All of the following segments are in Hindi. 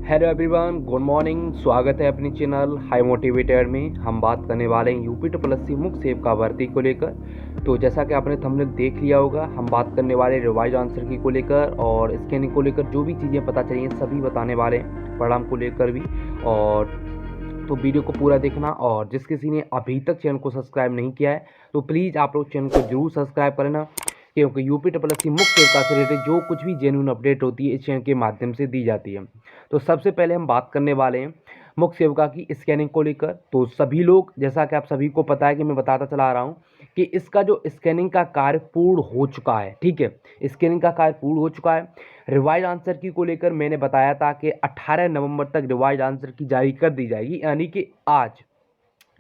Hello everyone, good morning. स्वागत है अपने चैनल हाई मोटिवेटर में। हम बात करने वाले हैं यूपी ट्रिपल मुख्य सेवक भर्ती को लेकर। तो जैसा कि आपने थंबनेल देख लिया होगा, हम बात करने वाले रिवाइज आंसर की को लेकर और स्कैनिंग को लेकर जो भी चीज़ें पता चली हैं सभी बताने वाले हैं, परिणाम को लेकर भी। और तो वीडियो को पूरा देखना, और जिस किसी ने अभी तक चैनल को सब्सक्राइब नहीं किया है तो प्लीज़ आप लोग चैनल को जरूर सब्सक्राइब करना, क्योंकि यूपी ट्रिपल मुख्य सेवका से रिलेटेड जो कुछ भी जेन्युइन अपडेट होती है इस चैनल के माध्यम से दी जाती है। तो सबसे पहले हम बात करने वाले हैं मुख्य सेवका की स्कैनिंग को लेकर। तो सभी लोग, जैसा कि आप सभी को पता है कि मैं बताता चला रहा हूँ कि इसका जो स्कैनिंग का कार्य पूर्ण हो चुका है। ठीक है, स्कैनिंग का कार्य पूर्ण हो चुका है। रिवाइज आंसर की को लेकर मैंने बताया था कि 18 नवंबर तक रिवाइज आंसर की जारी कर दी जाएगी, यानी कि आज।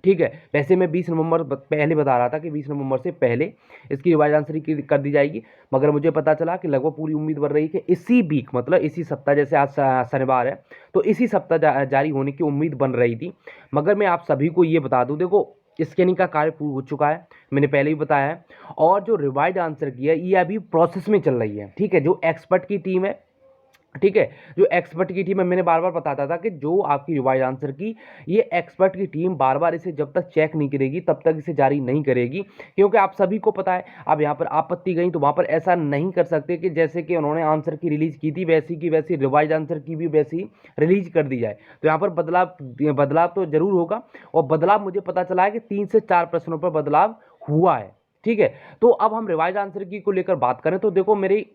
ठीक है, वैसे मैं 20 नवंबर पहले बता रहा था कि 20 नवंबर से पहले इसकी रिवाइज आंसर की कर दी जाएगी, मगर मुझे पता चला कि लगभग पूरी उम्मीद बढ़ रही है कि इसी वीक, मतलब इसी सप्ताह, जैसे आज शनिवार है तो इसी सप्ताह जारी होने की उम्मीद बन रही थी। मगर मैं आप सभी को ये बता दूं, देखो स्कैनिंग का कार्य पूर्ण हो चुका है, मैंने पहले ही बताया है। और जो रिवाइज आंसर की है ये अभी प्रोसेस में चल रही है। ठीक है, जो एक्सपर्ट की टीम है, ठीक है, जो एक्सपर्ट की टीम है, मैंने बार बार बताता था कि जो आपकी रिवाइज आंसर की, ये एक्सपर्ट की टीम बार बार इसे जब तक चेक नहीं करेगी तब तक इसे जारी नहीं करेगी, क्योंकि आप सभी को पता है अब यहाँ पर आपत्ति गई तो वहाँ पर ऐसा नहीं कर सकते कि जैसे कि उन्होंने आंसर की रिलीज की थी वैसी की वैसी रिवाइज आंसर की भी वैसी रिलीज कर दी जाए। तो यहाँ पर बदलाव बदलाव तो जरूर होगा, और बदलाव मुझे पता चला है कि 3 से 4 प्रश्नों पर बदलाव हुआ है। ठीक है, तो अब हम रिवाइज आंसर की को लेकर बात करें तो देखो मेरी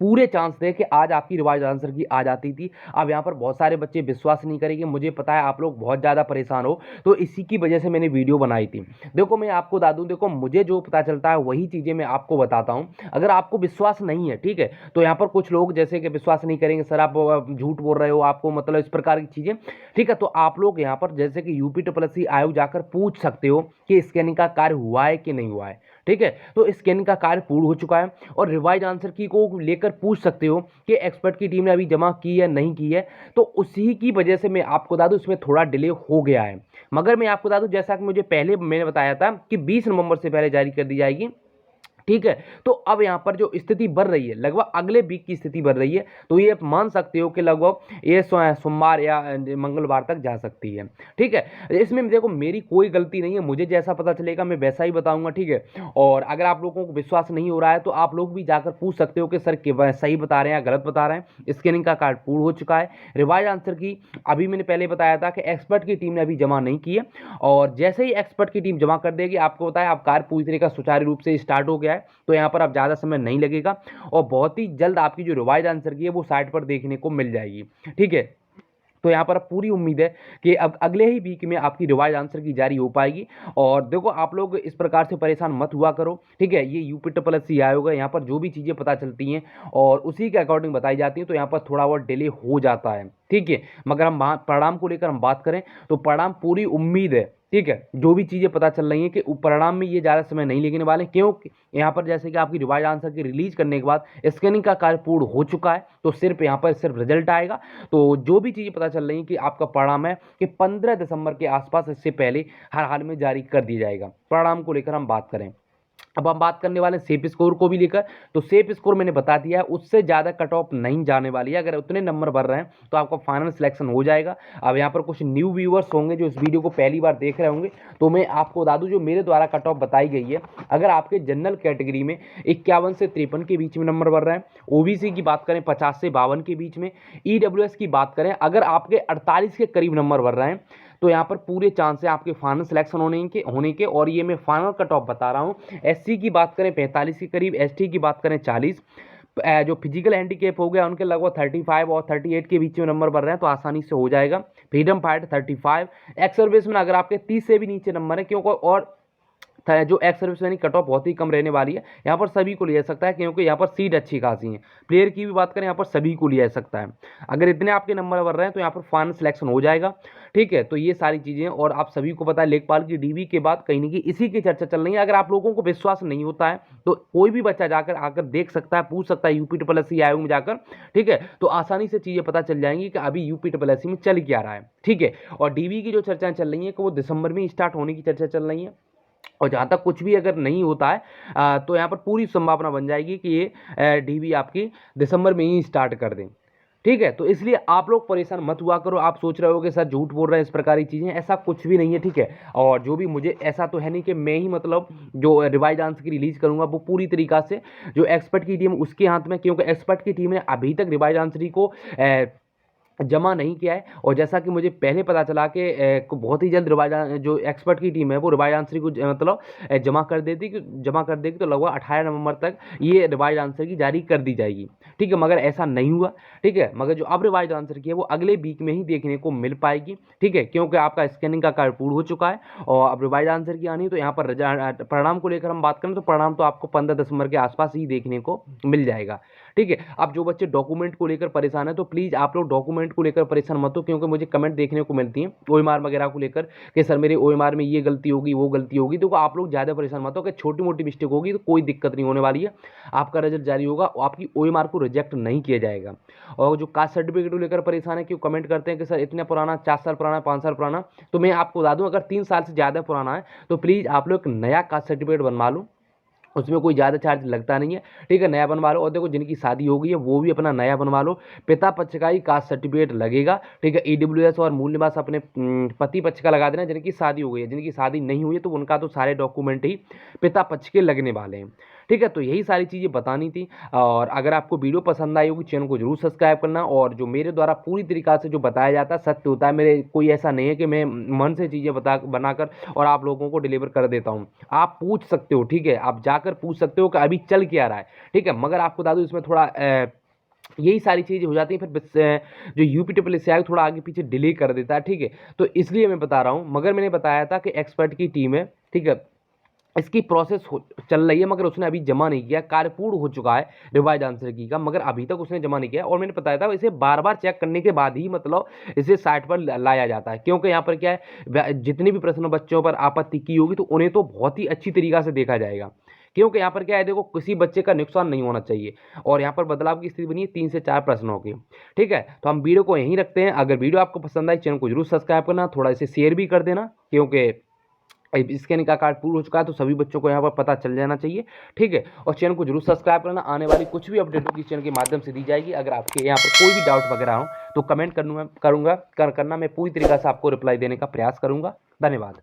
पूरे चांस थे कि आज आपकी रिवाइज आंसर की आ जाती थी। अब यहाँ पर बहुत सारे बच्चे विश्वास नहीं करेंगे, मुझे पता है आप लोग बहुत ज़्यादा परेशान हो, तो इसी की वजह से मैंने वीडियो बनाई थी। देखो मैं आपको बता दूं, देखो मुझे जो पता चलता है वही चीज़ें मैं आपको बताता हूँ। अगर आपको विश्वास नहीं है, ठीक है, तो यहाँ पर कुछ लोग जैसे कि विश्वास नहीं करेंगे, सर आप झूठ बोल रहे हो, आपको मतलब इस प्रकार की चीज़ें। ठीक है, तो आप लोग यहाँ पर जैसे कि यूपी ट्रिपल आयोग जाकर पूछ सकते हो कि स्कैनिंग का कार्य हुआ है कि नहीं हुआ है। ठीक है, तो स्कैनिंग का कार्य पूर्ण हो चुका है, और रिवाइज आंसर की को लेकर पूछ सकते हो कि एक्सपर्ट की टीम ने अभी जमा की है नहीं की है। तो उसी की वजह से मैं आपको बता दूं इसमें थोड़ा डिले हो गया है, मगर मैं आपको बता दूं जैसा कि मुझे पहले मैंने बताया था कि 20 नवंबर से पहले जारी कर दी जाएगी। ठीक है, तो अब यहाँ पर जो स्थिति बढ़ रही है, लगभग अगले वीक की स्थिति बढ़ रही है, तो ये मान सकते हो कि लगभग ये सोमवार या मंगलवार तक जा सकती है। ठीक है, इसमें देखो मेरी कोई गलती नहीं है, मुझे जैसा पता चलेगा मैं वैसा ही बताऊंगा। ठीक है, और अगर आप लोगों को विश्वास नहीं हो रहा है तो आप लोग भी जाकर पूछ सकते हो कि सर सही बता रहे हैं या गलत बता रहे हैं। स्कैनिंग का कार्ड पूर्ण हो चुका है। रिवाइज आंसर की अभी मैंने पहले बताया था कि एक्सपर्ट की टीम ने अभी जमा नहीं की है, और जैसे ही एक्सपर्ट की टीम जमा कर देगी, आपको बताया अब कार्य पूरी तरीके का सुचारू रूप से स्टार्ट हो गया है, तो यहाँ पर अब ज़्यादा समय नहीं लगेगा, और बहुत ही जल्द आपकी जो रिवाइज आंसर की है वो साइट पर देखने को मिल जाएगी। ठीक है, तो यहाँ पर पूरी उम्मीद है कि अब अगले ही वीक में आपकी रिवाइज आंसर की जारी हो पाएगी। और देखो आप लोग इस प्रकार से परेशान मत हुआ करो। ठीक है, ये यूपी ट्रिपल आयोग है, यहाँ पर जो भी चीज़ें पता चलती हैं और उसी के अकॉर्डिंग बताई जाती हैं, तो यहाँ पर थोड़ा बहुत डिले हो जाता है। ठीक है, मगर हम परिणाम को लेकर हम बात करें तो परिणाम पूरी उम्मीद है। ठीक है, जो भी चीज़ें पता चल रही हैं कि परिणाम में ये ज़्यादा समय नहीं लगने वाले, क्योंकि यहाँ पर जैसे कि आपकी रिवाइज आंसर की रिलीज करने के बाद स्कैनिंग का कार्य पूर्ण हो चुका है, तो सिर्फ यहाँ पर सिर्फ रिजल्ट आएगा। तो जो भी चीज़ें पता चल रही हैं कि आपका परिणाम है कि 15 दिसंबर के आसपास, इससे पहले हर हाल में जारी कर दिया जाएगा। परिणाम को लेकर हम बात करें, अब हम बात करने वाले सेफ स्कोर को भी लेकर। तो सेफ स्कोर मैंने बता दिया है, उससे ज़्यादा कट ऑफ नहीं जाने वाली है। अगर उतने नंबर बढ़ रहे हैं तो आपका फाइनल सिलेक्शन हो जाएगा। अब यहाँ पर कुछ न्यू व्यूअर्स होंगे जो इस वीडियो को पहली बार देख रहे होंगे, तो मैं आपको बता दूं जो मेरे द्वारा कट ऑफ बताई गई है। अगर आपके जनरल कैटेगरी में 51 से 53 के बीच में नंबर बढ़ रहे हैं, ओबीसी की बात करें 50 से 52 के बीच में, ईडब्ल्यूएस की बात करें अगर आपके 48 के करीब नंबर बढ़ रहे हैं, तो यहाँ पर पूरे चांस है आपके फाइनल सिलेक्शन होने के। और ये मैं फाइनल कट ऑफ बता रहा हूँ। एससी की बात करें 45 के करीब, एसटी की बात करें 40, जो फिजिकल हैंडीकेप हो गया उनके लगभग 35 और 38 के बीच में नंबर बढ़ रहे हैं, तो आसानी से हो जाएगा। फ्रीडम फाइटर 35, एक्स सर्विसमैन अगर आपके 30 से भी नीचे नंबर है, क्योंकि और जो एक्स सर्विसमैन की कट ऑफ बहुत ही कम रहने वाली है, यहाँ पर सभी को लिया जा सकता है, क्योंकि यहाँ पर सीट अच्छी खासी है। प्लेयर की भी बात करें यहाँ पर सभी को लिया जा सकता है। अगर इतने आपके नंबर बढ़ रहे हैं तो यहाँ पर फाइनल सिलेक्शन हो जाएगा। ठीक है, तो ये सारी चीज़ें, और आप सभी को पता है लेखपाल की डीवी के बाद कहीं ना कहीं इसी की चर्चा चल रही है। अगर आप लोगों को विश्वास नहीं होता है तो कोई भी बच्चा जाकर आकर देख सकता है, पूछ सकता है यूपी ट्रिपल आयोग में जाकर। ठीक है, तो आसानी से चीज़ें पता चल जाएंगी कि अभी यूपी ट्रिपल में चल क्या रहा है। ठीक है, और डीवी की जो चर्चाएं चल रही हैं कि वो दिसंबर में स्टार्ट होने की चर्चा चल रही है, और जहाँ तक कुछ भी अगर नहीं होता है तो यहाँ पर पूरी संभावना बन जाएगी कि ये डीवी आपकी दिसंबर में ही स्टार्ट कर दें। ठीक है। तो इसलिए आप लोग परेशान मत हुआ करो। आप सोच रहे हो कि सर झूठ बोल रहे हैं इस प्रकार की चीज़ें, ऐसा कुछ भी नहीं है, ठीक है। और जो भी मुझे ऐसा तो है नहीं कि मैं ही मतलब जो रिवाइज आंसर की रिलीज करूंगा वो पूरी तरीका से जो एक्सपर्ट की टीम उसके हाथ में, क्योंकि एक्सपर्ट की टीम ने अभी तक रिवाइज आंसर को जमा नहीं किया है। और जैसा कि मुझे पहले पता चला कि बहुत ही जल्द रिवाइज जो एक्सपर्ट की टीम है वो रिवाइज आंसर को मतलब जमा कर देगी, तो लगभग 18 नवंबर तक ये रिवाइज आंसर की जारी कर दी जाएगी, ठीक है। मगर ऐसा नहीं हुआ, ठीक है। मगर जो अब रिवाइज आंसर की है वो अगले वीक में ही देखने को मिल पाएगी, ठीक है, क्योंकि आपका स्कैनिंग का कार्य पूर्ण हो चुका है और अब रिवाइज आंसर की आनी है। तो यहाँ पर परिणाम को लेकर हम बात करें तो परिणाम तो आपको 15 दिसंबर के आसपास ही देखने को मिल जाएगा, ठीक है। अब जो बच्चे डॉक्यूमेंट को लेकर परेशान है तो प्लीज़ आप लोग डॉक्यूमेंट को लेकर परेशान मत हो, क्योंकि मुझे कमेंट देखने को मिलती हैं ओएमआर वगैरह को लेकर कि सर मेरे ओएमआर में ये गलती होगी वो गलती होगी। तो आप लोग ज़्यादा परेशान मत हो कि छोटी मोटी मिस्टेक होगी तो कोई दिक्कत नहीं होने वाली है, आपका रिजल्ट जारी होगा, आपकी ओएमआर को रिजेक्ट नहीं किया जाएगा। और जो कास्ट सर्टिफिकेट को लेकर परेशान है, क्यों कमेंट करते हैं कि सर इतना पुराना, 4 साल पुराना, 5 साल पुराना, तो मैं आपको बता दूं अगर 3 साल से ज़्यादा पुराना है तो प्लीज़ आप लोग नया कास्ट सर्टिफिकेट बनवा लो, उसमें कोई ज़्यादा चार्ज लगता नहीं है, ठीक है। नया बनवा लो। और देखो जिनकी शादी हो गई है वो भी अपना नया बनवा लो, पिता पक्ष का ही कास्ट सर्टिफिकेट लगेगा, ठीक है। ईडब्ल्यूएस और मूल निवास अपने पति पक्ष का लगा देना जिनकी शादी हो गई है। जिनकी शादी नहीं हुई है तो उनका तो सारे डॉक्यूमेंट ही पिता पक्ष के लगने वाले हैं, ठीक है। तो यही सारी चीज़ें बतानी थी। और अगर आपको वीडियो पसंद आई होगी चैनल को जरूर सब्सक्राइब करना। और जो मेरे द्वारा पूरी तरीक़ा से जो बताया जाता है सत्य होता है, मेरे कोई ऐसा नहीं है कि मैं मन से चीज़ें बनाकर और आप लोगों को डिलीवर कर देता हूँ। आप पूछ सकते हो, ठीक है, आप जाकर पूछ सकते हो कि अभी चल क्या रहा है, ठीक है। मगर आपको बता दूँ इसमें थोड़ा यही सारी चीज़ें हो जाती हैं, फिर जो यूपीट्रिपल थोड़ा आगे पीछे डिले कर देता है, ठीक है। तो इसलिए मैं बता रहा हूँ। मगर मैंने बताया था कि एक्सपर्ट की टीम है, ठीक है, इसकी प्रोसेस चल रही है, मगर उसने अभी जमा नहीं किया, कार्य पूर्ण हो चुका है रिवाइज आंसर की का, मगर अभी तक उसने जमा नहीं किया। और मैंने बताया था इसे बार बार चेक करने के बाद ही मतलब इसे साइट पर लाया जाता है, क्योंकि यहाँ पर क्या है, जितने भी प्रश्न बच्चों पर आपत्ति की होगी तो उन्हें तो बहुत ही अच्छी तरीक़ा से देखा जाएगा, क्योंकि यहाँ पर क्या है, देखो किसी बच्चे का नुकसान नहीं होना चाहिए। और यहाँ पर बदलाव की स्थिति बनी है 3 से 4 प्रश्नों की, ठीक है। तो हम वीडियो को यहीं रखते हैं। अगर वीडियो आपको पसंद आई चैनल को जरूर सब्सक्राइब करना, थोड़ा इसे शेयर भी कर देना, क्योंकि स्कैनिंग का कार्ड पूर्ण हो चुका है तो सभी बच्चों को यहाँ पर पता चल जाना चाहिए, ठीक है। और चैनल को जरूर सब्सक्राइब करना। आने वाली कुछ भी अपडेट होगी चैनल के माध्यम से दी जाएगी। अगर आपके यहाँ पर कोई भी डाउट वगैरह हो तो कमेंट करना मैं पूरी तरीके से आपको रिप्लाई देने का प्रयास करूँगा। धन्यवाद।